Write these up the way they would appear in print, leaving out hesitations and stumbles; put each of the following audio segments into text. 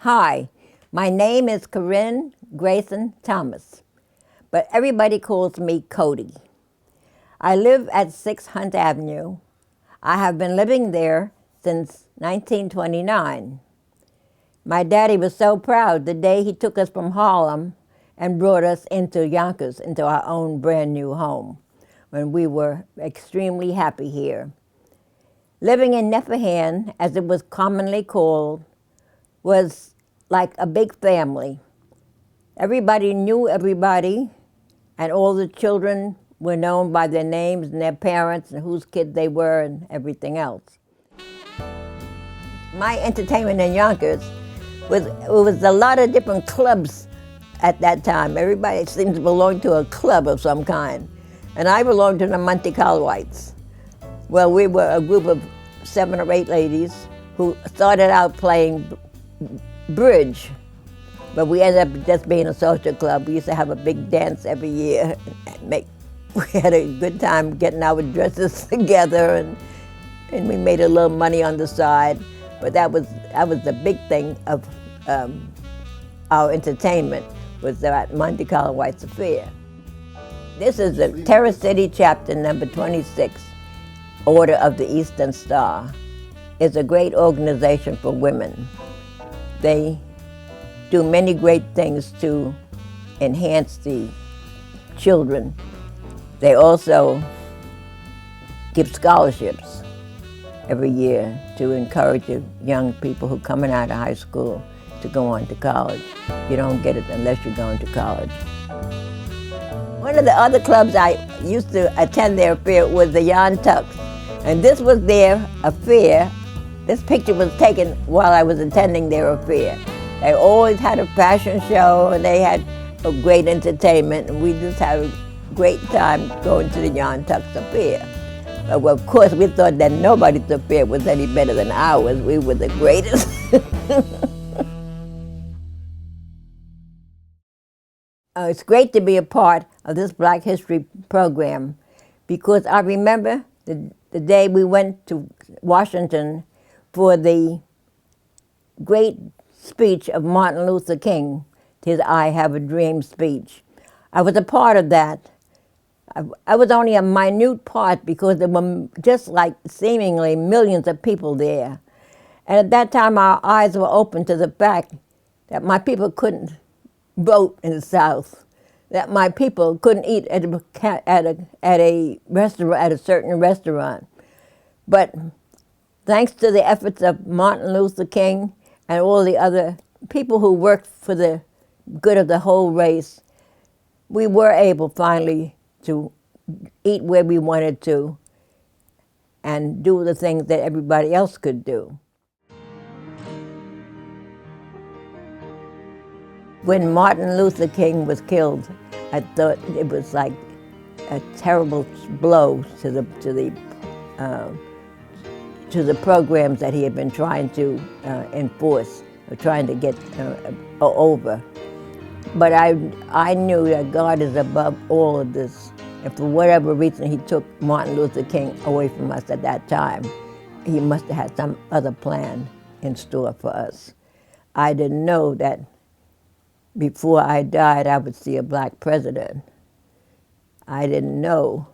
Hi, my name is Corinne Grayson Thomas, but everybody calls me Cody. I live at 6 Hunt Avenue. I have been living there since 1929. My daddy was so proud the day he took us from Harlem and brought us into Yonkers, into our own brand new home, when we were extremely happy here. Living in Neffahan, as it was commonly called, was like a big family. Everybody knew everybody, and all the children were known by their names and their parents and whose kid they were and everything else. My entertainment in Yonkers was a lot of different clubs at that time. Everybody seemed to belong to a club of some kind. And I belonged to the Monte Carloites. Well, we were a group of 7 or 8 ladies who started out playing bridge, but we ended up just being a social club. We used to have a big dance every year. We had a good time getting our dresses together, and we made a little money on the side. But that was the big thing of our entertainment, was that Monte Carloites affair. This is the Terrace City chapter number 26, Order of the Eastern Star. It's a great organization for women. They do many great things to enhance the children. They also give scholarships every year to encourage young people who are coming out of high school to go on to college. You don't get it unless you're going to college. One of the other clubs I used to attend their affair was the Yonkers, and this was their affair. This picture was taken while I was attending their affair. They always had a fashion show, and they had a great entertainment, and we just had a great time going to the Yonkers affair. But of course, we thought that nobody's affair was any better than ours. We were the greatest. It's great to be a part of this Black History program, because I remember the day we went to Washington for the great speech of Martin Luther King, his I Have a Dream speech. I was a part of that. I was only a minute part because there were just like seemingly millions of people there. And at that time, our eyes were open to the fact that my people couldn't vote in the South, that my people couldn't eat at a restaurant, at a certain restaurant. But thanks to the efforts of Martin Luther King and all the other people who worked for the good of the whole race, we were able finally to eat where we wanted to and do the things that everybody else could do. When Martin Luther King was killed, I thought it was like a terrible blow to the programs that he had been trying to enforce, or trying to get over. But I knew that God is above all of this. And for whatever reason he took Martin Luther King away from us at that time, he must have had some other plan in store for us. I didn't know that before I died I would see a black president. I didn't know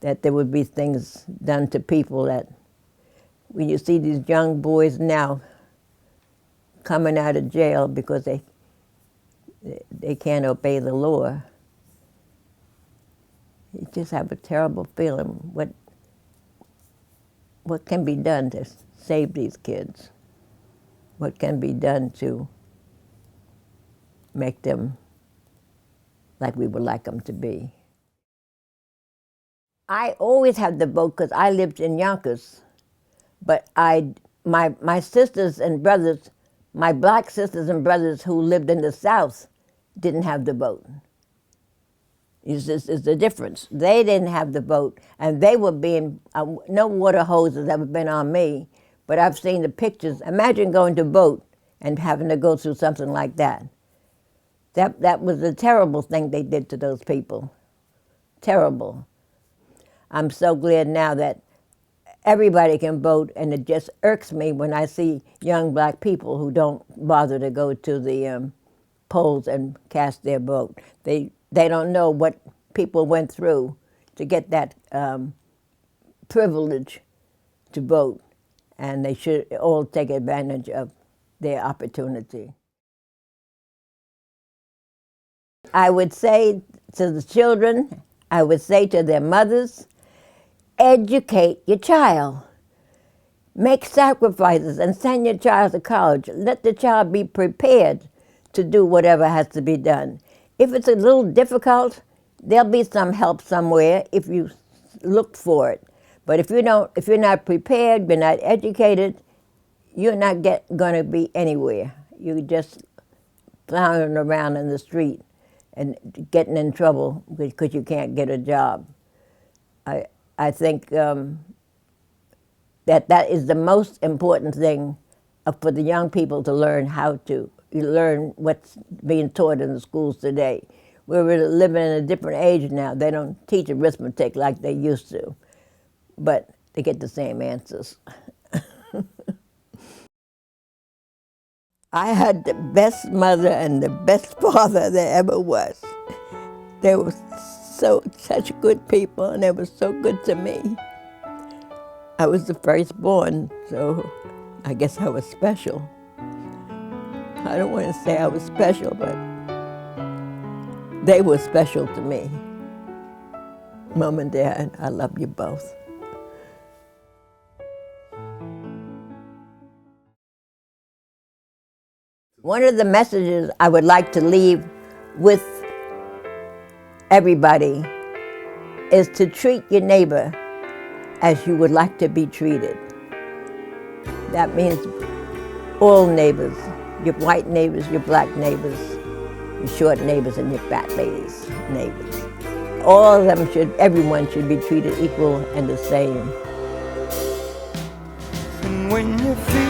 that there would be things done to people that, when you see these young boys now coming out of jail because they can't obey the law, you just have a terrible feeling. What can be done to save these kids? What can be done to make them like we would like them to be? I always had the vote because I lived in Yonkers, but my sisters and brothers, my black sisters and brothers who lived in the South, didn't have the vote. It's the difference. They didn't have the vote, and they were being, no water hose has ever been on me, but I've seen the pictures. Imagine going to vote and having to go through something like that. That was a terrible thing they did to those people. Terrible. I'm so glad now that everybody can vote, and it just irks me when I see young black people who don't bother to go to the polls and cast their vote. They don't know what people went through to get that privilege to vote, and they should all take advantage of their opportunity. I would say to the children, I would say to their mothers, educate your child. Make sacrifices and send your child to college. Let the child be prepared to do whatever has to be done. If it's a little difficult, there'll be some help somewhere if you look for it. But if you're not prepared, you're not educated, you're not going to be anywhere. You're just floundering around in the street and getting in trouble because you can't get a job. I think that is the most important thing for the young people to learn how to learn what's being taught in the schools today. We're living in a different age now. They don't teach arithmetic like they used to, but they get the same answers. I had the best mother and the best father there ever was. They were such good people, and they were so good to me. I was the firstborn, so I guess I was special. I don't want to say I was special, but they were special to me. Mom and Dad, I love you both. One of the messages I would like to leave with everybody is to treat your neighbor as you would like to be treated. That means all neighbors, your white neighbors, your black neighbors, your short neighbors, and your fat ladies' neighbors. All of them everyone should be treated equal and the same. And when you feel